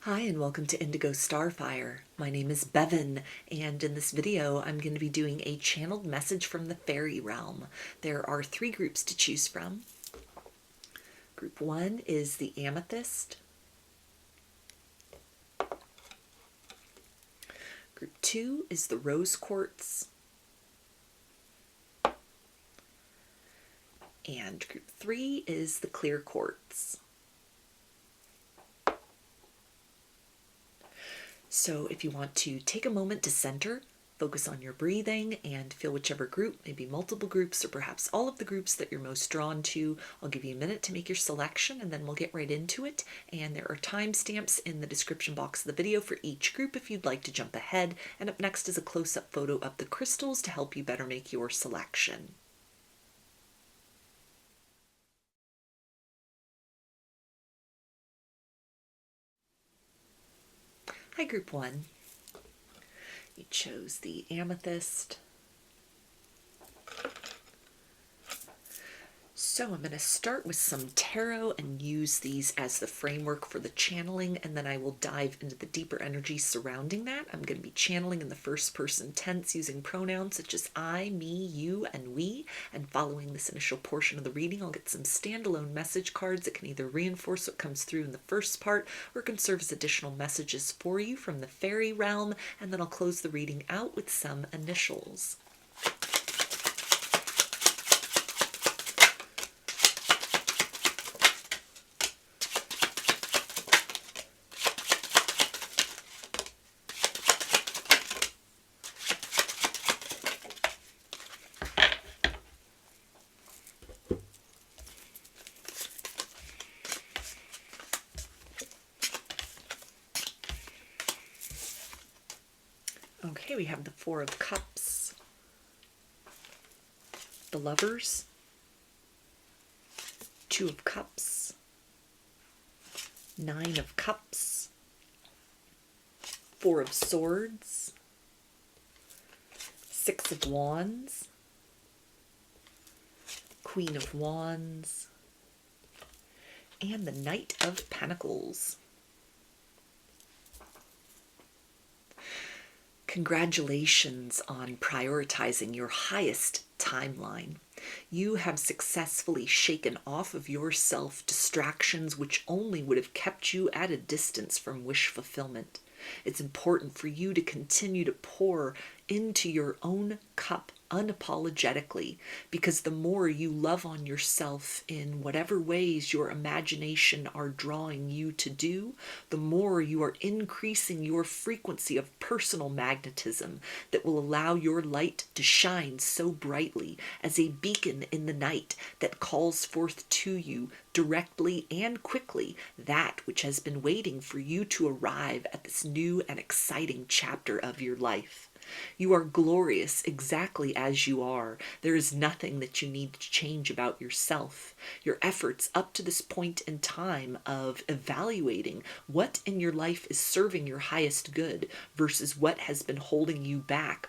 Hi and welcome to Indigo Starfire. My name is Bevin, and in this video I'm going to be doing a channeled message from the fairy realm. There are three groups to choose from. Group 1 is the amethyst. Group 2 is the rose quartz. And group 3 is the clear quartz. So if you want to take a moment to center, focus on your breathing, and feel whichever group, maybe multiple groups or perhaps all of the groups that you're most drawn to, I'll give you a minute to make your selection and then we'll get right into it. And there are timestamps in the description box of the video for each group if you'd like to jump ahead. And up next is a close-up photo of the crystals to help you better make your selection. Hi, Group 1. You chose the amethyst. So I'm going to start with some tarot and use these as the framework for the channeling, and then I will dive into the deeper energy surrounding that. I'm going to be channeling in the first person tense using pronouns such as I, me, you, and we, and following this initial portion of the reading I'll get some standalone message cards that can either reinforce what comes through in the first part or can serve as additional messages for you from the fairy realm, and then I'll close the reading out with some initials. Okay, we have the Four of Cups, the Lovers, Two of Cups, Nine of Cups, Four of Swords, Six of Wands, Queen of Wands, and the Knight of Pentacles. Congratulations on prioritizing your highest timeline. You have successfully shaken off of yourself distractions which only would have kept you at a distance from wish fulfillment. It's important for you to continue to pour into your own cup unapologetically, because the more you love on yourself in whatever ways your imagination are drawing you to do, the more you are increasing your frequency of personal magnetism that will allow your light to shine so brightly as a beacon in the night that calls forth to you directly and quickly that which has been waiting for you to arrive at this new and exciting chapter of your life. You are glorious exactly as you are. There is nothing that you need to change about yourself. Your efforts up to this point in time of evaluating what in your life is serving your highest good versus what has been holding you back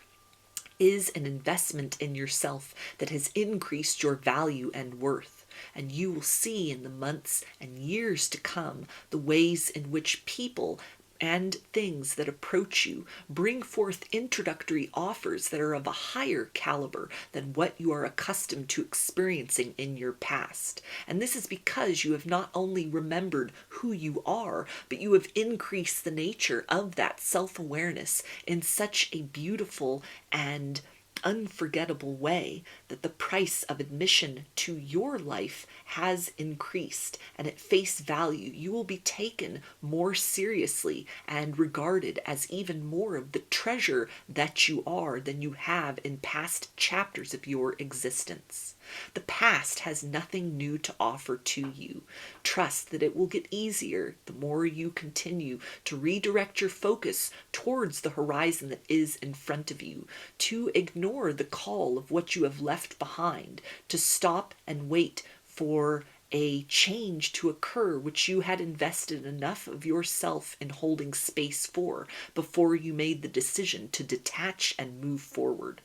is an investment in yourself that has increased your value and worth. And you will see in the months and years to come the ways in which people and things that approach you bring forth introductory offers that are of a higher caliber than what you are accustomed to experiencing in your past. And this is because you have not only remembered who you are, but you have increased the nature of that self-awareness in such a beautiful and unforgettable way that the price of admission to your life has increased, and at face value you will be taken more seriously and regarded as even more of the treasure that you are than you have in past chapters of your existence. The past has nothing new to offer to you. Trust that it will get easier the more you continue to redirect your focus towards the horizon that is in front of you, to ignore the call of what you have left behind, to stop and wait for a change to occur which you had invested enough of yourself in holding space for before you made the decision to detach and move forward.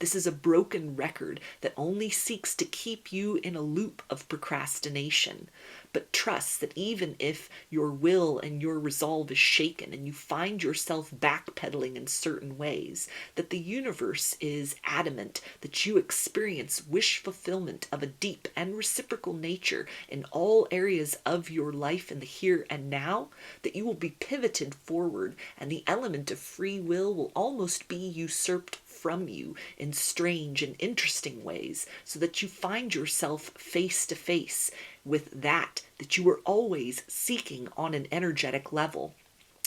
This is a broken record that only seeks to keep you in a loop of procrastination. but trust that even if your will and your resolve is shaken and you find yourself backpedaling in certain ways, that the universe is adamant that you experience wish fulfillment of a deep and reciprocal nature in all areas of your life in the here and now, that you will be pivoted forward and the element of free will almost be usurped from you in strange and interesting ways, so that you find yourself face to face with that you were always seeking on an energetic level,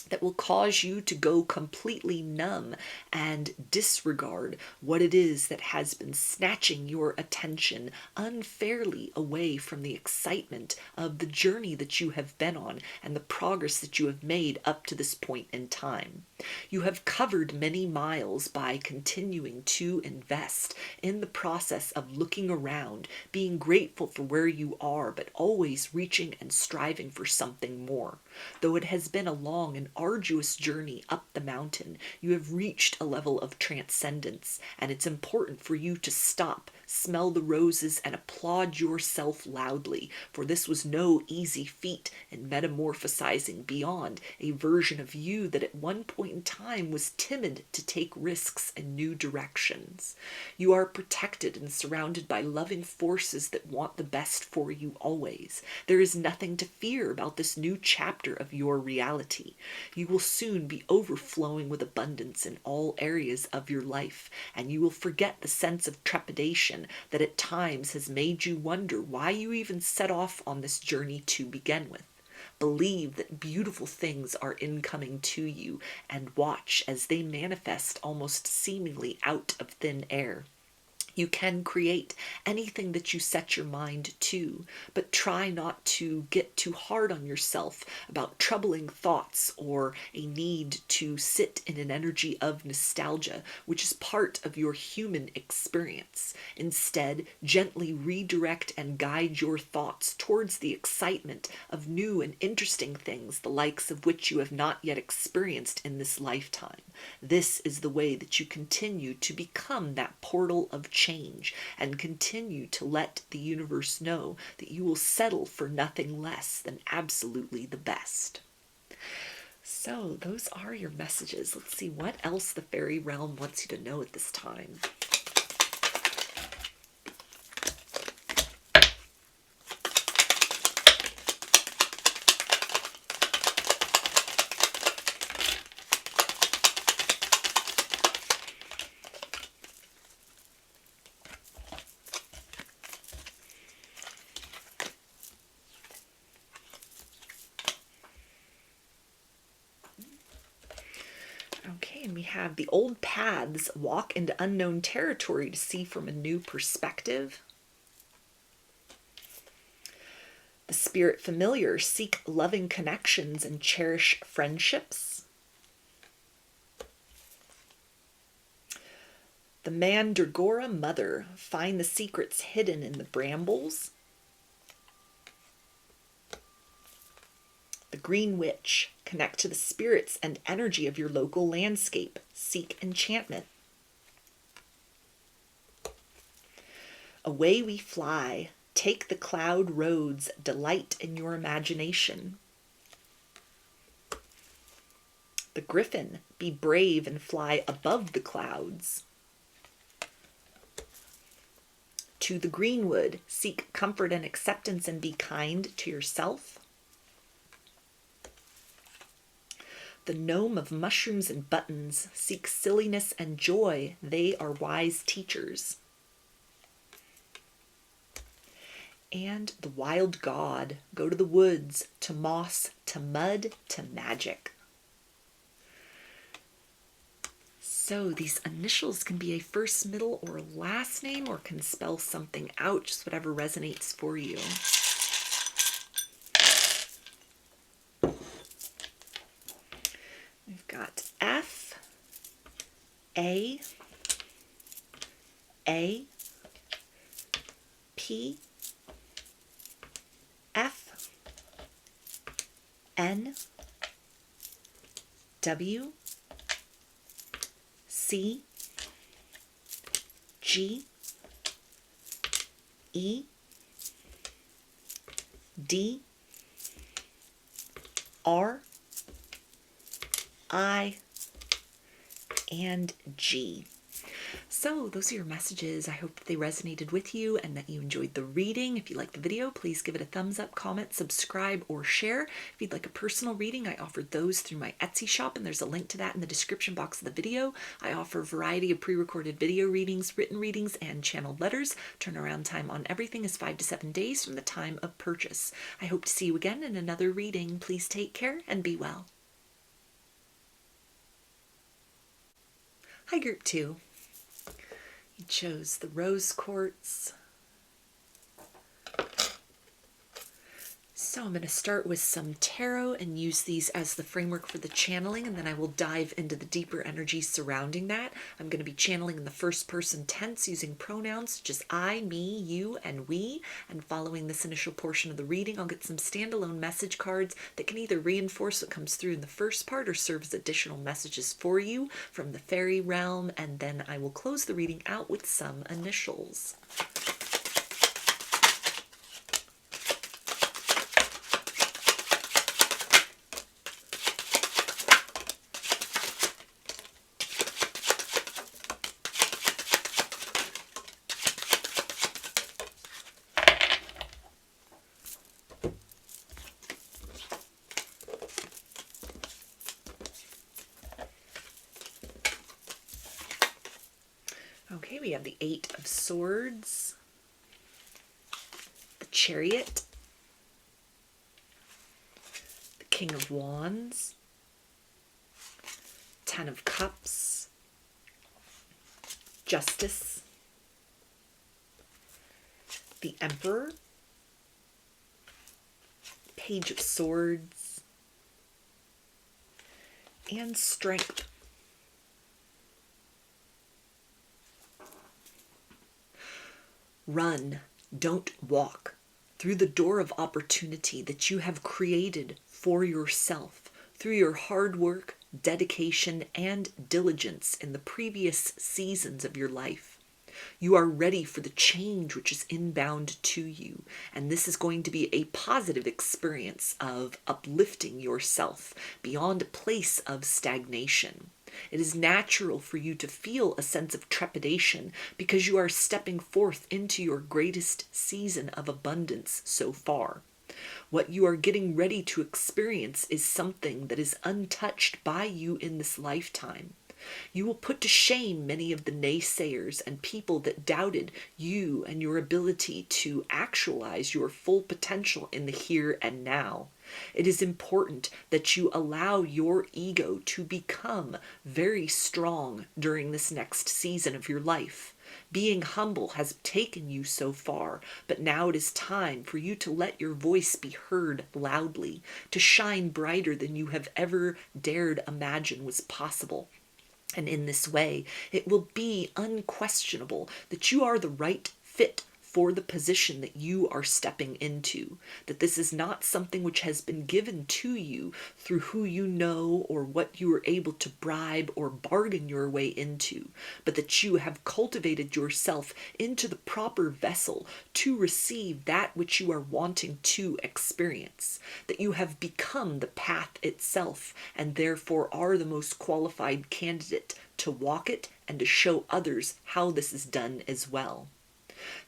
that will cause you to go completely numb and disregard what it is that has been snatching your attention unfairly away from the excitement of the journey that you have been on and the progress that you have made up to this point in time. You have covered many miles by continuing to invest in the process of looking around, being grateful for where you are, but always reaching and striving for something more. Though it has been a long and arduous journey up the mountain, you have reached a level of transcendence, and it's important for you to stop, smell the roses, and applaud yourself loudly, for this was no easy feat in metamorphosizing beyond a version of you that at one point in time was timid to take risks in new directions. You are protected and surrounded by loving forces that want the best for you always. There is nothing to fear about this new chapter of your reality. You will soon be overflowing with abundance in all areas of your life, and you will forget the sense of trepidation that at times has made you wonder why you even set off on this journey to begin with. Believe that beautiful things are incoming to you, and watch as they manifest almost seemingly out of thin air. You can create anything that you set your mind to, but try not to get too hard on yourself about troubling thoughts or a need to sit in an energy of nostalgia, which is part of your human experience. Instead, gently redirect and guide your thoughts towards the excitement of new and interesting things, the likes of which you have not yet experienced in this lifetime. This is the way that you continue to become that portal of change and continue to let the universe know that you will settle for nothing less than absolutely the best. So those are your messages. Let's see what else the fairy realm wants you to know at this time. Okay, and we have the old paths walk into unknown territory to see from a new perspective. The spirit familiar seek loving connections and cherish friendships. The Mandragora mother find the secrets hidden in the brambles. The Green Witch, connect to the spirits and energy of your local landscape. Seek enchantment. Away we fly. Take the cloud roads. Delight in your imagination. The Griffin, be brave and fly above the clouds. To the Greenwood, seek comfort and acceptance and be kind to yourself. The gnome of mushrooms and buttons, seek silliness and joy. They are wise teachers. And the wild god, go to the woods, to moss, to mud, to magic. So these initials can be a first, middle, or last name, or can spell something out, just whatever resonates for you. We've got F, A, P, F, N, W, C, G, E, D, R, I, and G. So those are your messages. I hope that they resonated with you and that you enjoyed the reading. If you liked the video, please give it a thumbs up, comment, subscribe, or share. If you'd like a personal reading, I offer those through my Etsy shop, and there's a link to that in the description box of the video. I offer a variety of pre-recorded video readings, written readings, and channeled letters. Turnaround time on everything is 5 to 7 days from the time of purchase. I hope to see you again in another reading. Please take care and be well. Hi, Group 2. You chose the rose quartz. So I'm going to start with some tarot and use these as the framework for the channeling, and then I will dive into the deeper energies surrounding that. I'm going to be channeling in the first person tense using pronouns such as I, me, you, and we. And following this initial portion of the reading, I'll get some standalone message cards that can either reinforce what comes through in the first part or serve as additional messages for you from the fairy realm, and then I will close the reading out with some initials. Okay, we have the 8 of Swords, the Chariot, the King of Wands, 10 of Cups, Justice, the Emperor, Page of Swords, and Strength. Run, don't walk, through the door of opportunity that you have created for yourself through your hard work, dedication, and diligence in the previous seasons of your life. You are ready for the change which is inbound to you, and this is going to be a positive experience of uplifting yourself beyond a place of stagnation. It is natural for you to feel a sense of trepidation because you are stepping forth into your greatest season of abundance so far. What you are getting ready to experience is something that is untouched by you in this lifetime. You will put to shame many of the naysayers and people that doubted you and your ability to actualize your full potential in the here and now. It is important that you allow your ego to become very strong during this next season of your life. Being humble has taken you so far, but now it is time for you to let your voice be heard loudly, to shine brighter than you have ever dared imagine was possible. And in this way, it will be unquestionable that you are the right fit for the position that you are stepping into, that this is not something which has been given to you through who you know or what you were able to bribe or bargain your way into, but that you have cultivated yourself into the proper vessel to receive that which you are wanting to experience, that you have become the path itself and therefore are the most qualified candidate to walk it and to show others how this is done as well.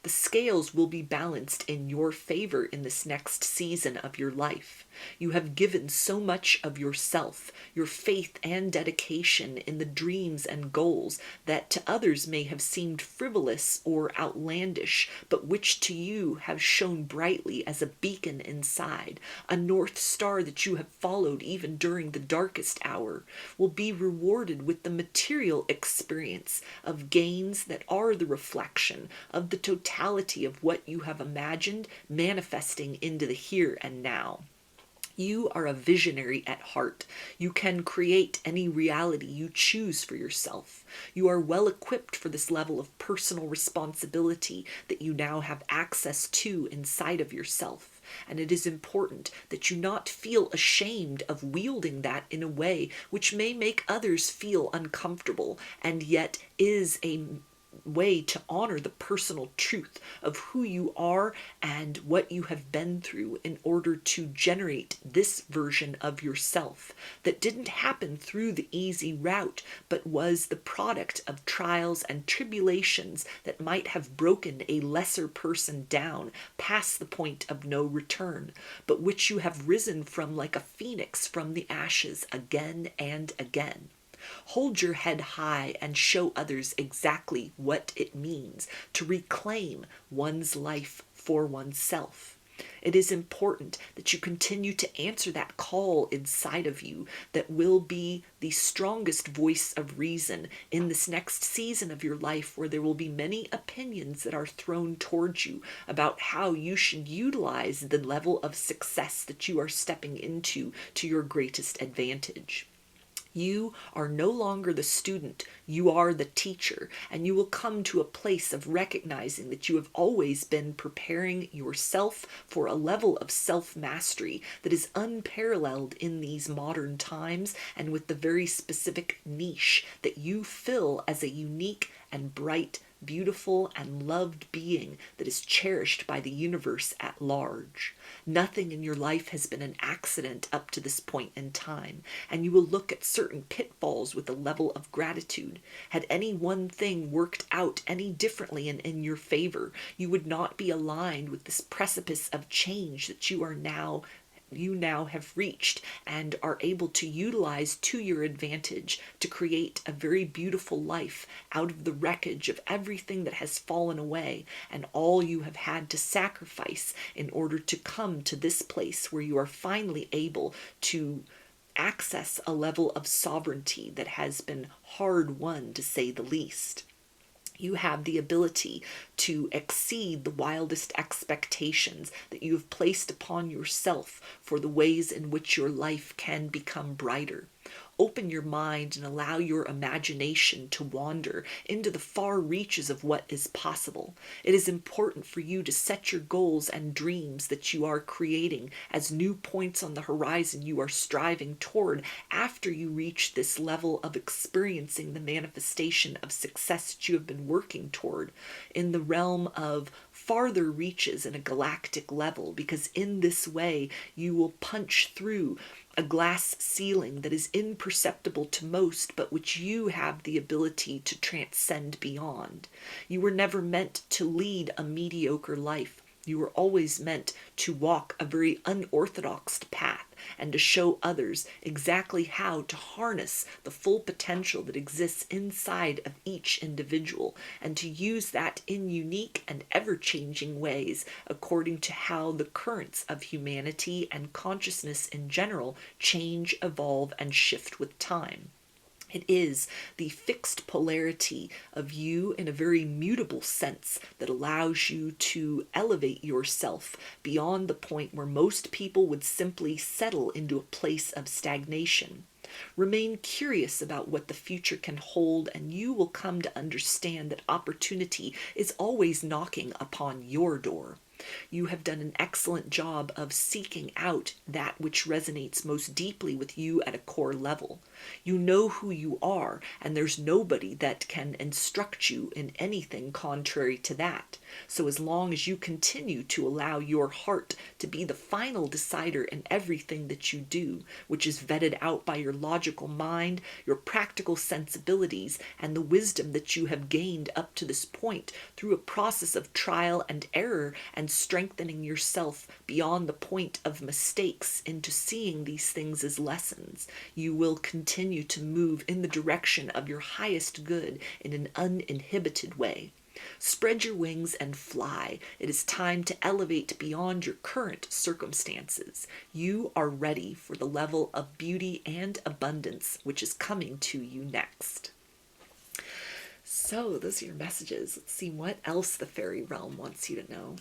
The scales will be balanced in your favor in this next season of your life. You have given so much of yourself, your faith and dedication in the dreams and goals that to others may have seemed frivolous or outlandish, but which to you have shone brightly as a beacon inside, a north star that you have followed even during the darkest hour, will be rewarded with the material experience of gains that are the reflection of the totality of what you have imagined manifesting into the here and now. You are a visionary at heart. You can create any reality you choose for yourself. You are well equipped for this level of personal responsibility that you now have access to inside of yourself. And it is important that you not feel ashamed of wielding that in a way which may make others feel uncomfortable and yet is a way to honor the personal truth of who you are and what you have been through in order to generate this version of yourself that didn't happen through the easy route, but was the product of trials and tribulations that might have broken a lesser person down past the point of no return, but which you have risen from like a phoenix from the ashes again and again. Hold your head high and show others exactly what it means to reclaim one's life for oneself. It is important that you continue to answer that call inside of you that will be the strongest voice of reason in this next season of your life, where there will be many opinions that are thrown towards you about how you should utilize the level of success that you are stepping into to your greatest advantage. You are no longer the student, you are the teacher, and you will come to a place of recognizing that you have always been preparing yourself for a level of self-mastery that is unparalleled in these modern times, and with the very specific niche that you fill as a unique and bright, beautiful, and loved being that is cherished by the universe at large. Nothing in your life has been an accident up to this point in time, and you will look at certain pitfalls with a level of gratitude. Had any one thing worked out any differently and in your favor, you would not be aligned with this precipice of change that you now have reached and are able to utilize to your advantage to create a very beautiful life out of the wreckage of everything that has fallen away and all you have had to sacrifice in order to come to this place where you are finally able to access a level of sovereignty that has been hard won, to say the least. You have the ability to exceed the wildest expectations that you have placed upon yourself for the ways in which your life can become brighter. Open your mind and allow your imagination to wander into the far reaches of what is possible. It is important for you to set your goals and dreams that you are creating as new points on the horizon you are striving toward after you reach this level of experiencing the manifestation of success that you have been working toward in the realm of farther reaches in a galactic level, because in this way you will punch through a glass ceiling that is imperceptible to most, but which you have the ability to transcend beyond. You were never meant to lead a mediocre life. You were always meant to walk a very unorthodox path and to show others exactly how to harness the full potential that exists inside of each individual and to use that in unique and ever-changing ways according to how the currents of humanity and consciousness in general change, evolve, and shift with time. It is the fixed polarity of you in a very mutable sense that allows you to elevate yourself beyond the point where most people would simply settle into a place of stagnation. Remain curious about what the future can hold, and you will come to understand that opportunity is always knocking upon your door. You have done an excellent job of seeking out that which resonates most deeply with you at a core level. You know who you are, and there's nobody that can instruct you in anything contrary to that. So as long as you continue to allow your heart to be the final decider in everything that you do, which is vetted out by your logical mind, your practical sensibilities, and the wisdom that you have gained up to this point through a process of trial and error and strengthening yourself beyond the point of mistakes into seeing these things as lessons, you will continue to move in the direction of your highest good in an uninhibited way. Spread your wings and fly. It is time to elevate beyond your current circumstances. You are ready for the level of beauty and abundance which is coming to you next. So those are your messages. Let's see what else the fairy realm wants you to know.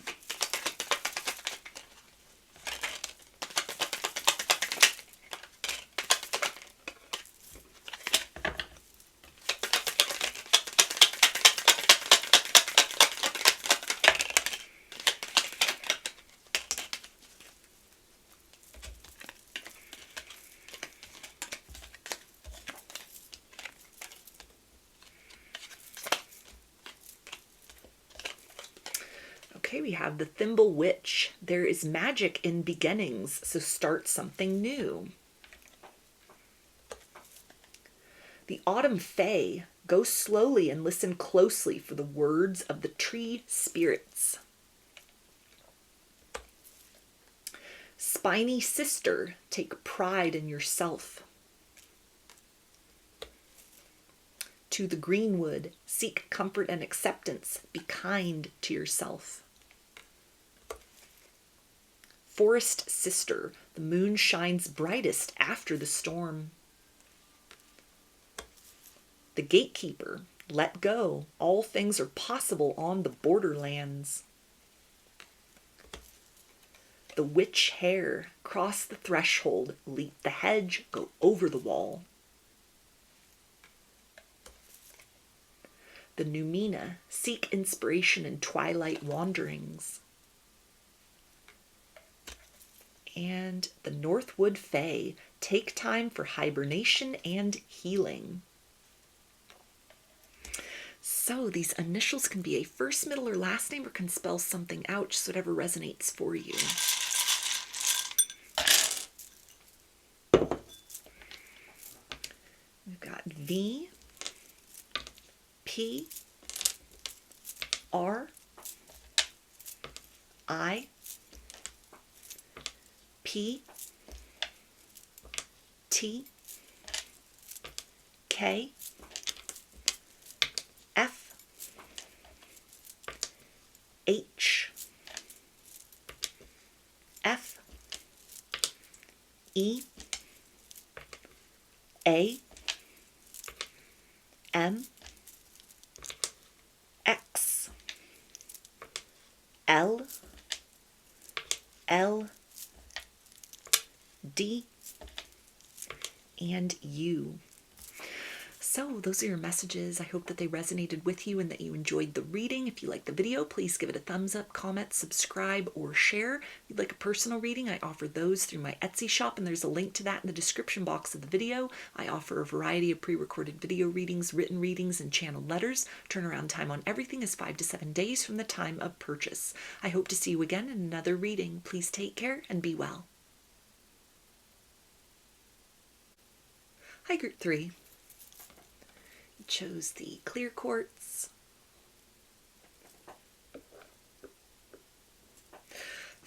we have the Thimble Witch. There is magic in beginnings, so start something new. The Autumn Fae. Go slowly and listen closely for the words of the tree spirits. Spiny Sister. Take pride in yourself. To the Greenwood. Seek comfort and acceptance. Be kind to yourself. Forest Sister. The moon shines brightest after the storm. The Gatekeeper. Let go. All things are possible on the borderlands. The Witch Hare. Cross the threshold. Leap the hedge. Go over the wall. The Numina. Seek inspiration in twilight wanderings. And the Northwood Fae. Take time for hibernation and healing. So these initials can be a first, middle, or last name, or can spell something out, just whatever resonates for you. We've got V, P, R, I, P, T, K, F, H, F, E, A, M, X, L, L, D, and U. So those are your messages. I hope that they resonated with you and that you enjoyed the reading. If you like the video, please give it a thumbs up, comment, subscribe, or share. If you'd like a personal reading, I offer those through my Etsy shop, and there's a link to that in the description box of the video. I offer a variety of pre-recorded video readings, written readings, and channeled letters. Turnaround time on everything is 5 to 7 days from the time of purchase. I hope to see you again in another reading. Please take care and be well. Hi, Group 3. You chose the clear quartz.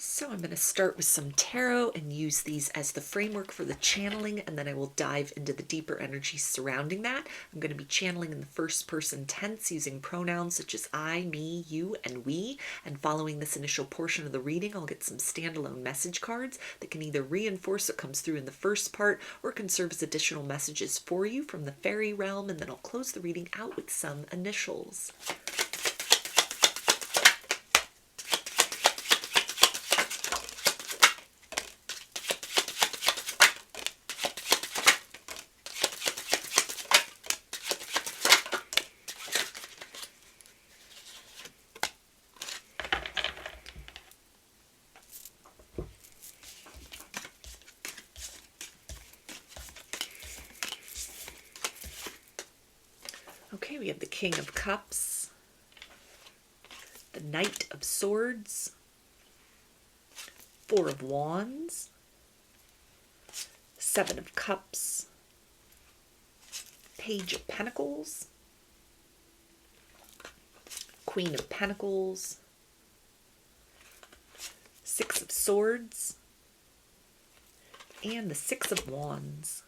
So I'm going to start with some tarot and use these as the framework for the channeling, and then I will dive into the deeper energies surrounding that. I'm going to be channeling in the first person tense using pronouns such as I, me, you, and we. And following this initial portion of the reading, I'll get some standalone message cards that can either reinforce what comes through in the first part or can serve as additional messages for you from the fairy realm, and then I'll close the reading out with some initials. Okay, we have the King of Cups, the Knight of Swords, Four of Wands, Seven of Cups, Page of Pentacles, Queen of Pentacles, Six of Swords, and the Six of Wands.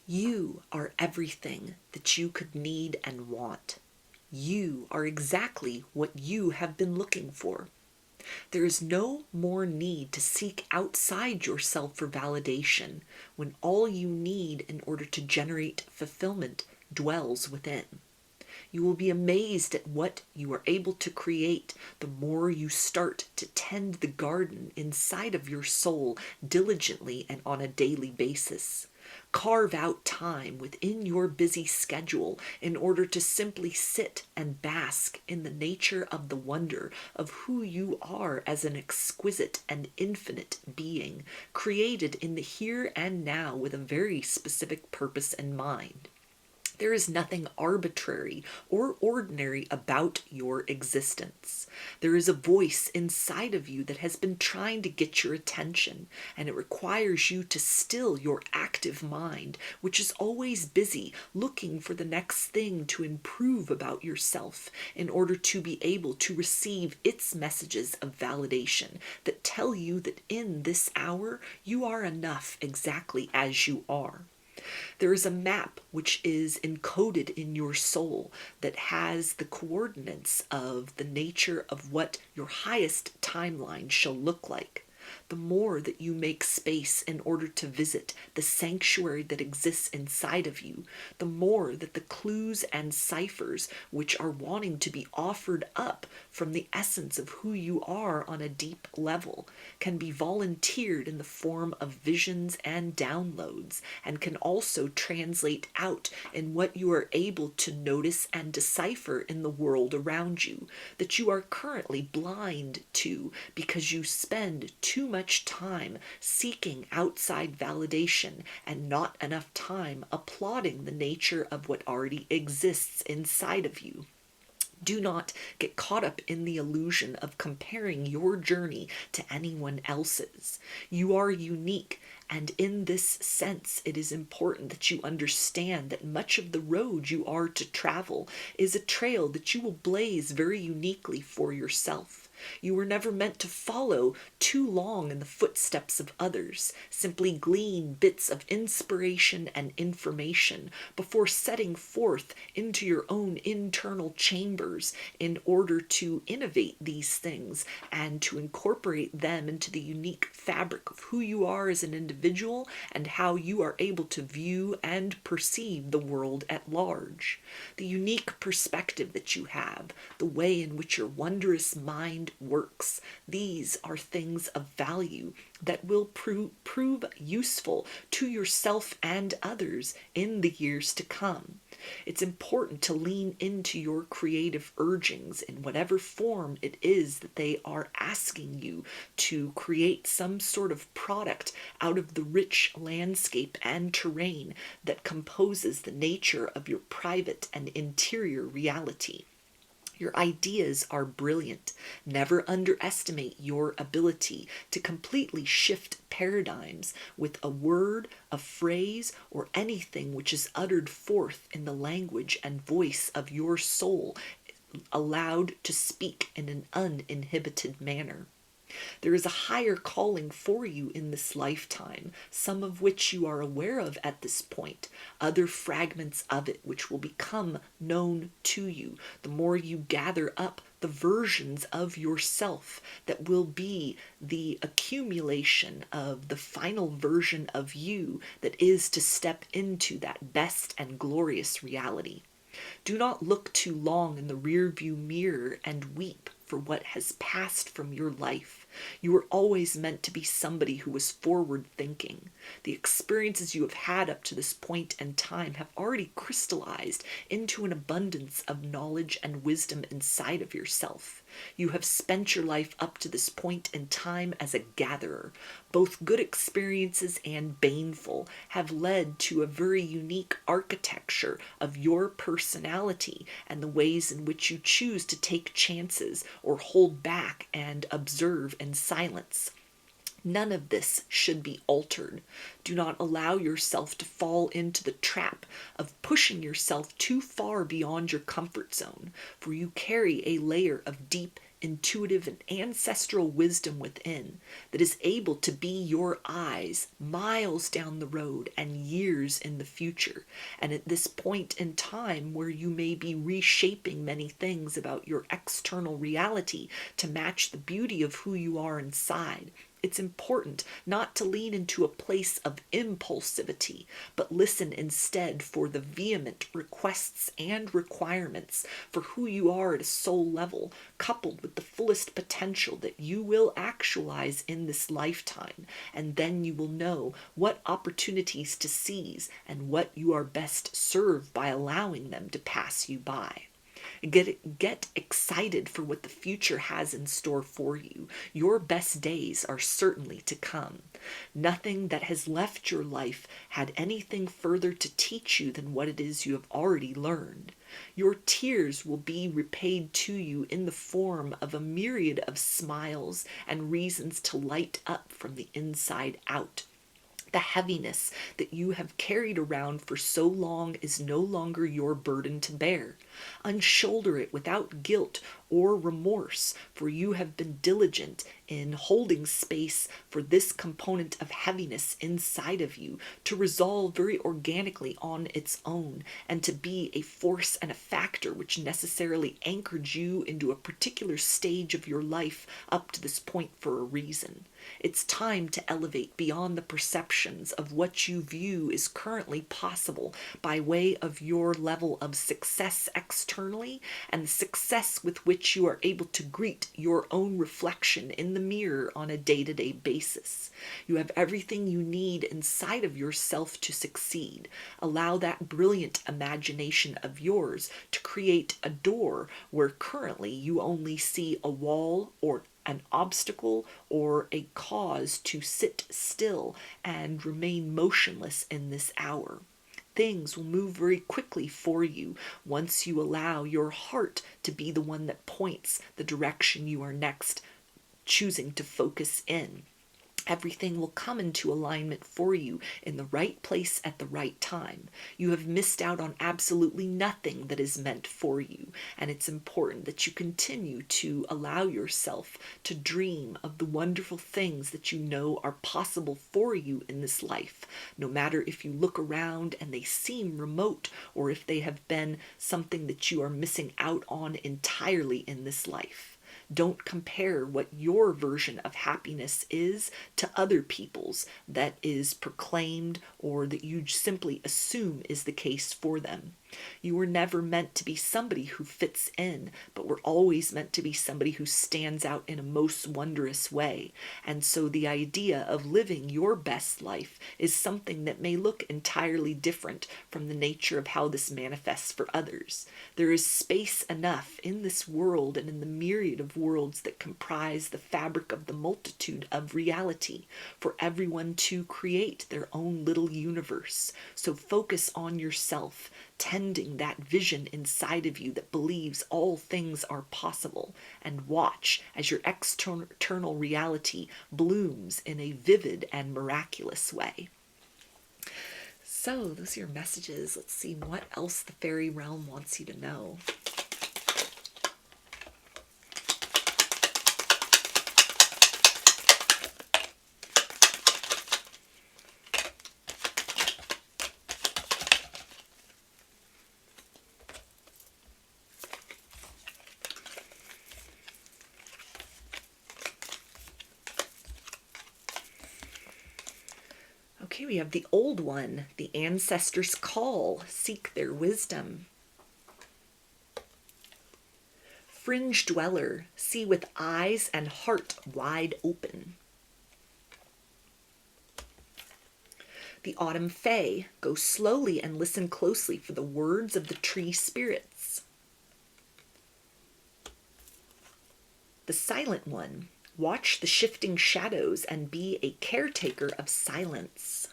You are everything that you could need and want. You are exactly what you have been looking for. There is no more need to seek outside yourself for validation when all you need in order to generate fulfillment dwells within. You will be amazed at what you are able to create the more you start to tend the garden inside of your soul diligently and on a daily basis. Carve out time within your busy schedule in order to simply sit and bask in the nature of the wonder of who you are as an exquisite and infinite being, created in the here and now with a very specific purpose in mind. There is nothing arbitrary or ordinary about your existence. There is a voice inside of you that has been trying to get your attention, and it requires you to still your active mind, which is always busy looking for the next thing to improve about yourself in order to be able to receive its messages of validation that tell you that in this hour you are enough exactly as you are. There is a map which is encoded in your soul that has the coordinates of the nature of what your highest timeline shall look like. The more that you make space in order to visit the sanctuary that exists inside of you, the more that the clues and ciphers which are wanting to be offered up from the essence of who you are on a deep level can be volunteered in the form of visions and downloads, and can also translate out in what you are able to notice and decipher in the world around you that you are currently blind to because you spend too much time seeking outside validation and not enough time applauding the nature of what already exists inside of you. Do not get caught up in the illusion of comparing your journey to anyone else's. You are unique, and in this sense, it is important that you understand that much of the road you are to travel is a trail that you will blaze very uniquely for yourself. You were never meant to follow too long in the footsteps of others, simply glean bits of inspiration and information before setting forth into your own internal chambers in order to innovate these things and to incorporate them into the unique fabric of who you are as an individual and how you are able to view and perceive the world at large. The unique perspective that you have, the way in which your wondrous mind works, these are things of value that will prove useful to yourself and others in the years to come. It's important to lean into your creative urgings in whatever form it is that they are asking you to create some sort of product out of the rich landscape and terrain that composes the nature of your private and interior reality. Your ideas are brilliant. Never underestimate your ability to completely shift paradigms with a word, a phrase, or anything which is uttered forth in the language and voice of your soul, allowed to speak in an uninhibited manner. There is a higher calling for you in this lifetime, some of which you are aware of at this point, other fragments of it which will become known to you the more you gather up the versions of yourself that will be the accumulation of the final version of you that is to step into that best and glorious reality. Do not look too long in the rearview mirror and weep for what has passed from your life. You were always meant to be somebody who was forward thinking. The experiences you have had up to this point in time have already crystallized into an abundance of knowledge and wisdom inside of yourself. You have spent your life up to this point in time as a gatherer. Both good experiences and baneful have led to a very unique architecture of your personality and the ways in which you choose to take chances or hold back and observe in silence. None of this should be altered. Do not allow yourself to fall into the trap of pushing yourself too far beyond your comfort zone, for you carry a layer of deep, intuitive, and ancestral wisdom within that is able to be your eyes miles down the road and years in the future. And at this point in time where you may be reshaping many things about your external reality to match the beauty of who you are inside, it's important not to lean into a place of impulsivity, but listen instead for the vehement requests and requirements for who you are at a soul level, coupled with the fullest potential that you will actualize in this lifetime. And then you will know what opportunities to seize and what you are best served by allowing them to pass you by. Get excited for what the future has in store for you. Your best days are certainly to come. Nothing that has left your life had anything further to teach you than what it is you have already learned. Your tears will be repaid to you in the form of a myriad of smiles and reasons to light up from the inside out. The heaviness that you have carried around for so long is no longer your burden to bear. Unshoulder it without guilt or remorse, for you have been diligent in holding space for this component of heaviness inside of you to resolve very organically on its own, and to be a force and a factor which necessarily anchored you into a particular stage of your life up to this point for a reason. It's time to elevate beyond the perceptions of what you view is currently possible by way of your level of success externally and the success with which you are able to greet your own reflection in the mirror on a day-to-day basis. You have everything you need inside of yourself to succeed. Allow that brilliant imagination of yours to create a door where currently you only see a wall or an obstacle or a cause to sit still and remain motionless in this hour. Things will move very quickly for you once you allow your heart to be the one that points the direction you are next choosing to focus in. Everything will come into alignment for you in the right place at the right time. You have missed out on absolutely nothing that is meant for you, and it's important that you continue to allow yourself to dream of the wonderful things that you know are possible for you in this life, no matter if you look around and they seem remote or if they have been something that you are missing out on entirely in this life. Don't compare what your version of happiness is to other people's that is proclaimed or that you simply assume is the case for them. You were never meant to be somebody who fits in, but were always meant to be somebody who stands out in a most wondrous way. And so the idea of living your best life is something that may look entirely different from the nature of how this manifests for others. There is space enough in this world and in the myriad of worlds that comprise the fabric of the multitude of reality for everyone to create their own little universe. So focus on yourself, tending that vision inside of you that believes all things are possible, and watch as your external reality blooms in a vivid and miraculous way. So those are your messages. Let's see what else the fairy realm wants you to know. Okay, we have the old one, the ancestors' call, seek their wisdom. Fringe dweller, see with eyes and heart wide open. The autumn fae, go slowly and listen closely for the words of the tree spirits. The silent one, watch the shifting shadows and be a caretaker of silence.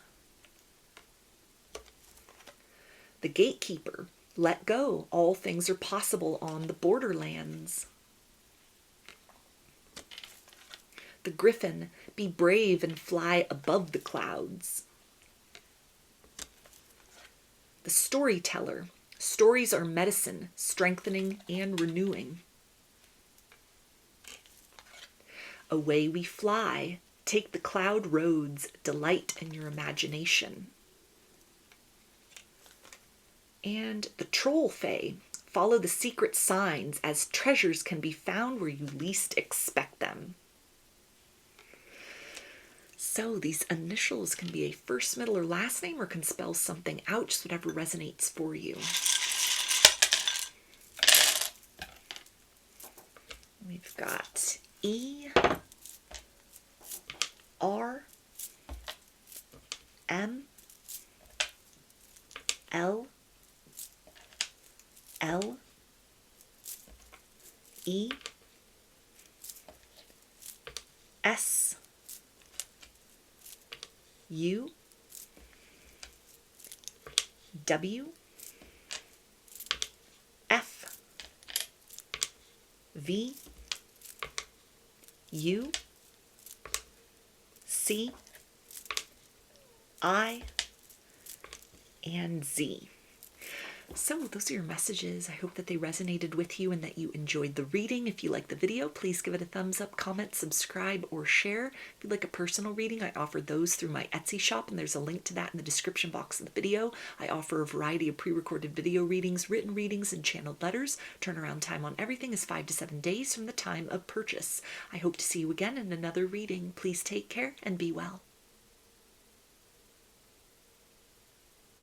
The gatekeeper, let go, all things are possible on the borderlands. The griffin, be brave and fly above the clouds. The storyteller, stories are medicine, strengthening and renewing. Away we fly, take the cloud roads, delight in your imagination. And the troll fae, follow the secret signs as treasures can be found where you least expect them. So these initials can be a first, middle, or last name, or can spell something out, just whatever resonates for you. We've got E, R, M, L, L, U, W, F, V, U, C, I, and Z. So those are your messages. I hope that they resonated with you and that you enjoyed the reading. If you like the video, please give it a thumbs up, comment, subscribe, or share. If you'd like a personal reading, I offer those through my Etsy shop, and there's a link to that in the description box of the video. I offer a variety of pre-recorded video readings, written readings, and channeled letters. Turnaround time on everything is 5 to 7 days from the time of purchase. I hope to see you again in another reading. Please take care and be well.